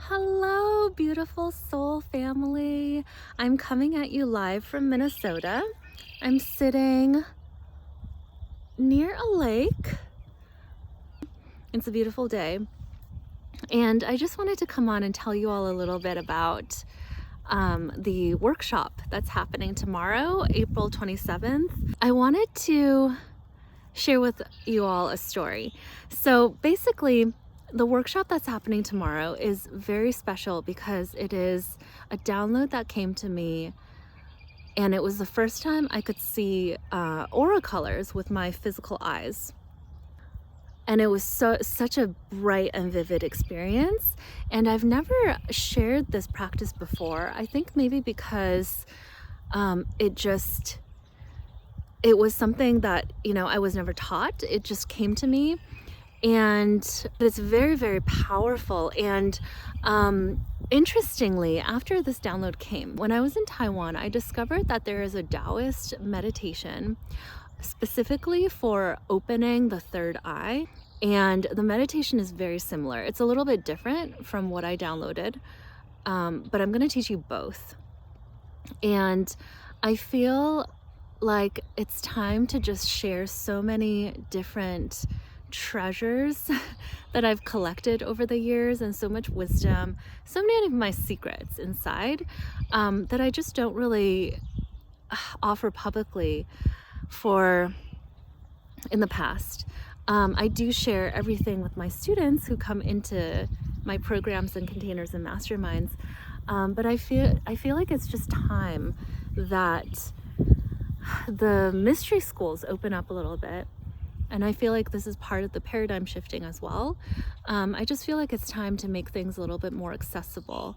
Hello, beautiful soul family. I'm coming at you live from Minnesota. I'm sitting near a lake. It's a beautiful day. And I just wanted to come on and tell you all a little bit about the workshop that's happening tomorrow, April 27th. I wanted to share with you all a story. So basically, the workshop that's happening tomorrow is very special because it is a download that came to me, and it was the first time I could see aura colors with my physical eyes. And it was such a bright and vivid experience. And I've never shared this practice before. I think maybe because it was something that, I was never taught. It just came to me. And it's very, very powerful. And interestingly, after this download came, when I was in Taiwan, I discovered that there is a Taoist meditation specifically for opening the third eye. And the meditation is very similar. It's a little bit different from what I downloaded, but I'm going to teach you both. And I feel like it's time to just share so many different treasures that I've collected over the years, and so much wisdom, so many of my secrets inside that I just don't really offer publicly in the past. I do share everything with my students who come into my programs and containers and masterminds, but I feel like it's just time that the mystery schools open up a little bit. And I feel like this is part of the paradigm shifting as well. I just feel like it's time to make things a little bit more accessible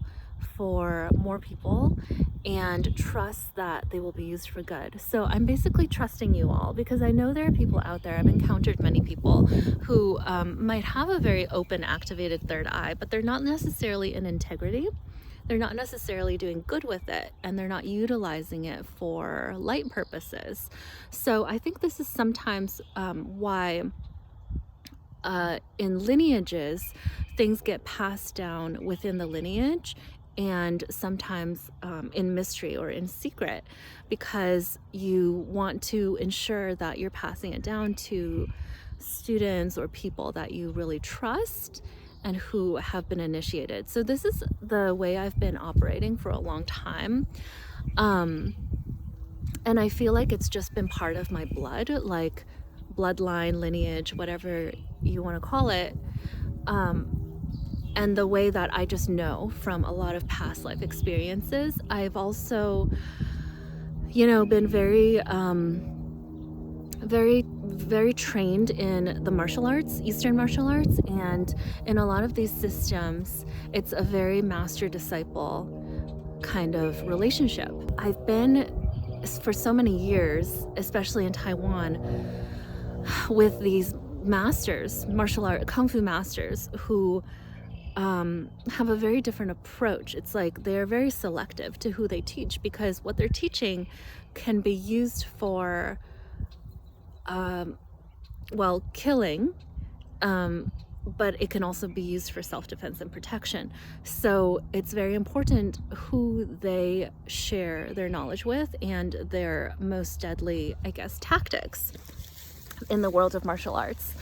for more people and trust that they will be used for good. So I'm basically trusting you all because I know there are people out there. I've encountered many people who might have a very open, activated third eye, but they're not necessarily in integrity. They're not necessarily doing good with it, and they're not utilizing it for light purposes. So I think this is sometimes why in lineages, things get passed down within the lineage, and sometimes in mystery or in secret, because you want to ensure that you're passing it down to students or people that you really trust and who have been initiated. So this is the way I've been operating for a long time. And I feel like it's just been part of my blood, like bloodline, lineage, whatever you want to call it. And the way that I just know from a lot of past life experiences. I've also, been very, very trained in the martial arts, Eastern martial arts, and in a lot of these systems, it's a very master-disciple kind of relationship. I've been, for so many years, especially in Taiwan, with these masters, martial art, kung fu masters, who have a very different approach. It's like they're very selective to who they teach, because what they're teaching can be used for killing, but it can also be used for self-defense and protection. So it's very important who they share their knowledge with and their most deadly, tactics in the world of martial arts.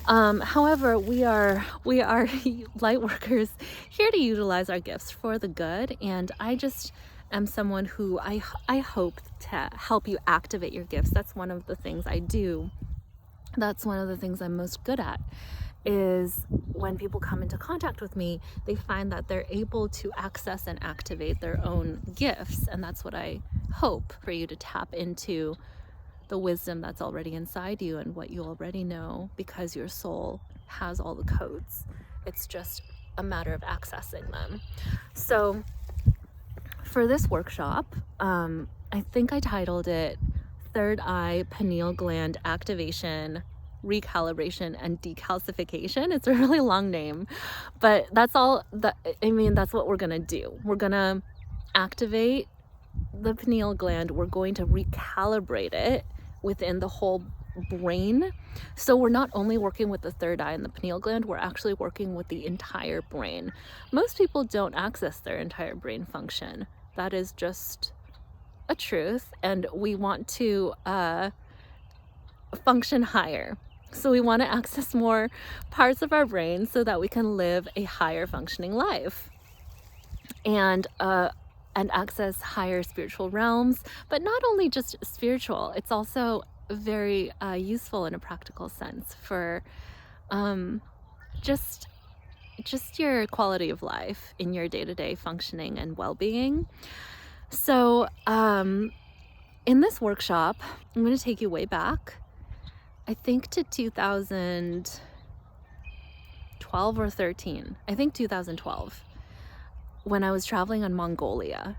However, we are light workers here to utilize our gifts for the good, and I just am someone who I hope to help you activate your gifts. That's one of the things I do. That's one of the things I'm most good at, is when people come into contact with me, they find that they're able to access and activate their own gifts. And that's what I hope for you to tap into, the wisdom that's already inside you and what you already know, because your soul has all the codes. It's just a matter of accessing them. So for this workshop, I think I titled it Third Eye Pineal Gland Activation, Re-Calibration, and De-Calcification. It's a really long name, but that's all that's what we're gonna do. We're gonna activate the pineal gland. We're going to recalibrate it within the whole brain. So we're not only working with the third eye and the pineal gland, we're actually working with the entire brain. Most people don't access their entire brain function. That is just a truth, and we want to function higher. So we want to access more parts of our brain so that we can live a higher functioning life and access higher spiritual realms. But not only just spiritual, it's also very useful in a practical sense for just your quality of life in your day-to-day functioning and well-being. So in this workshop, I'm going to take you way back, I think to 2012 or 13. I think 2012, when I was traveling in Mongolia.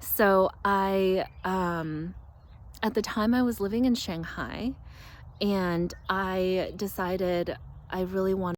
So at the time I was living in Shanghai, and I decided I really wanted